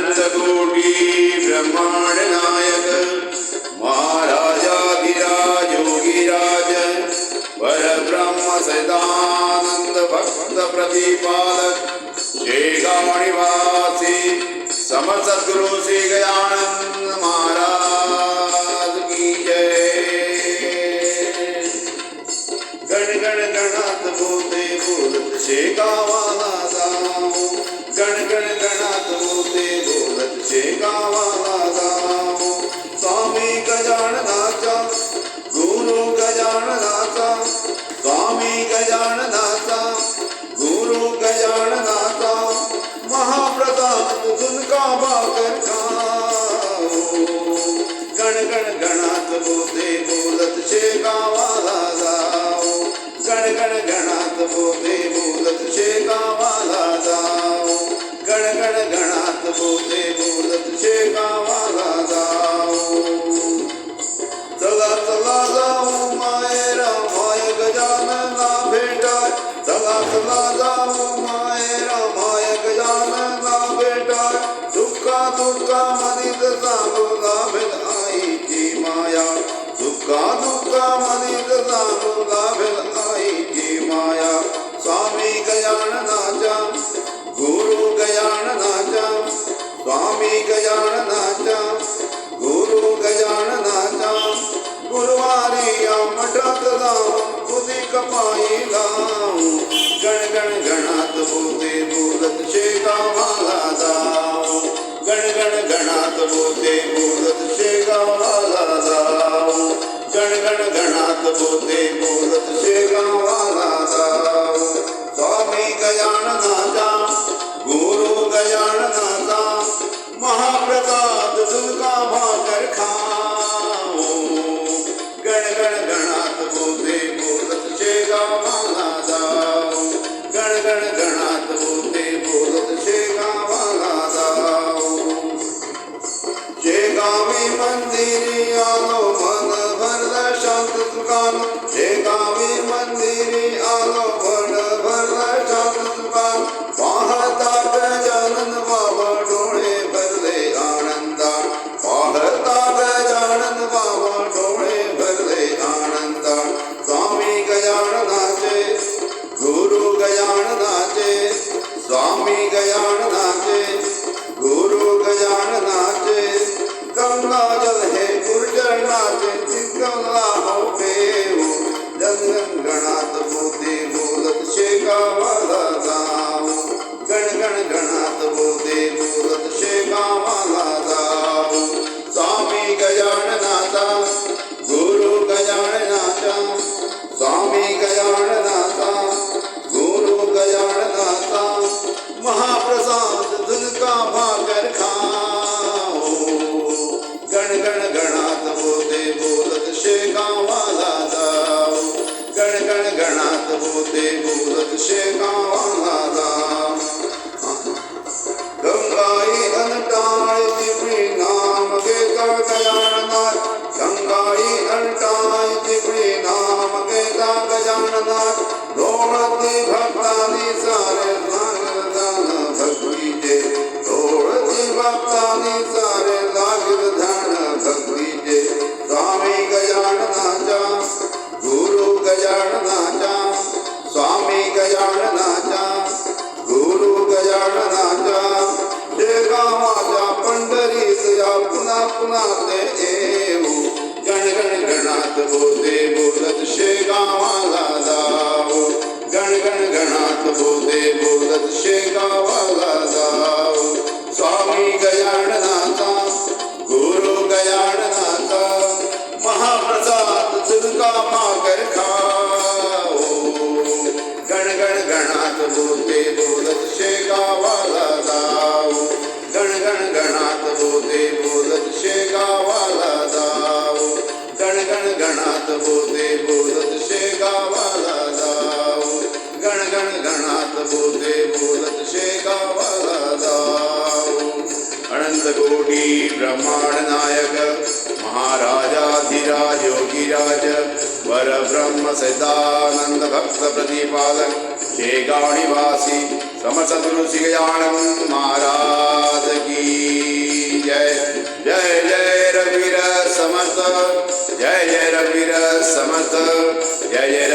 अनंतकोटी ब्रह्मांड नायक महाराजाधिराज योगीराज परब्रह्म सदानंद भक्त प्रतिपालक शेगाव निवासी समसद्गुरु श्री गजानन महाराज की जय। गण गण गणात बोलते बोलत शेगावाला जाऊ, गण गण गणात बोलते बोलत शेगावाला जाऊ। स्वामी गजाननाचा गुरु गजाननाचा, स्वामी गजाननाचा गुरु गजाननाचा महाप्रसाद झुणका भाकर खाओ। गण गण गणात बोलते बोलत शेगावाला जाओ, गण गण गणात बोलते बोलत शेगावाला जाओ, गण गण गणात बोलते बोलत शेगावाला जाओ। चला चला जाऊ मायरा माय गजानना भेटाय, चला चला जाऊ मायरा माय गजानना भेटाय। दुःखा दुःखा मनीत सांगू लाभेल आईची माया, दुःखा दुःखा मनीत सांगू लाभेल आईची माया। स्वामी गजाननाच्या गुरु गजाननाच्या, स्वामी गजाननाच्या गुरु गजाननाच्या गुरुवारी या मठात जाऊन तुझी कपाई लावू। गण गण गणात बोलते बोलत शेगावाला जाऊ, गण गण गणात बोलते बोलत शेगावाला जाऊ, गण गण गणात बोलते बोलत शेगावाला जाऊ। स्वामी गजाननाचा गुरु गजाननाचा महाप्रसाद झुणका भाकर खाओ। गण गण गणात बोलते बोलत शेगावाला जाऊ, गण गण गणात बोलते बोलत शेगावाला जाऊ। शेगावी मंदिरी आलो मन भरलं शांत सुखान, शेगावी मंदिरी आलो मन भरलं शांत सुखान। पाहता गजानन बाबा डोळे भरले आनंदा, पाहता गजानन बाबा डोळे भरले आनंदा। स्वामी गजाननाचे गुरु गजाननाचे, स्वामी गजाननाचे गुरु गजाननाचे गंगाजल हे गुरुचरणाचे चिंतनला हो देऊ। गण गणात बोलते बोलत शेगावाला जाऊ, गण गण गणात बोलते बोलत शेगावाला जाऊ। स्वामी गजाननाचा गुरु गजाननाचा, स्वामी गजाननाचा गुरु गजाननाचा महाप्रसाद झुणका भाकर खाओ। गण गण गणात बोलते बोलत शेगावाला जाऊ, गण गण गणात बोलते बोलत शेगावाला जाऊ। गंगाई अनटाळ चिपळी नाम घेता गजाननाथ, गंगाई अनटाळ चिपळी नाम घेता गजाननाथ। डोळती भक्तानी सारे लागल ध्यान भक्तीचे, डोळती भक्तानी सारे लागल ध्यान भक्तीचे। स्वामी गजाननाच्या गुरु गजाननाच्या, स्वामी गजाननाच्या गुरु गजाननाच्या शेगावाच्या पंढरीत या पुन्हा पुन्हा ते येऊ। गण गण गणात बोलते बोलत शेगावाला जाऊ, गण गण गणात बोलते बोलत शेगावाला जाऊ। स्वामी गजाननाचा गुरु गजाननाचा महाप्रसाद झुणका भाकर खाओ। गण गण गणात बोलते बोलत शेगावाला जाऊ, गण गण गणात बोलते बोलत शेगावाला जाऊ, गण गण गणात बोलते बोलत शेगावाला जाऊ, गण गण गणात बोलते बोलत शेगावाला जाऊ। अनंतकोटी ब्रह्मांड नायक महाराजाधिराज योगीराज परब्रह्म सदानंद भक्त प्रतिपालक शेगाव निवासी समसद्गुरु श्री गजानन महाराज की जय जय रघुवीर समर्थ जय जय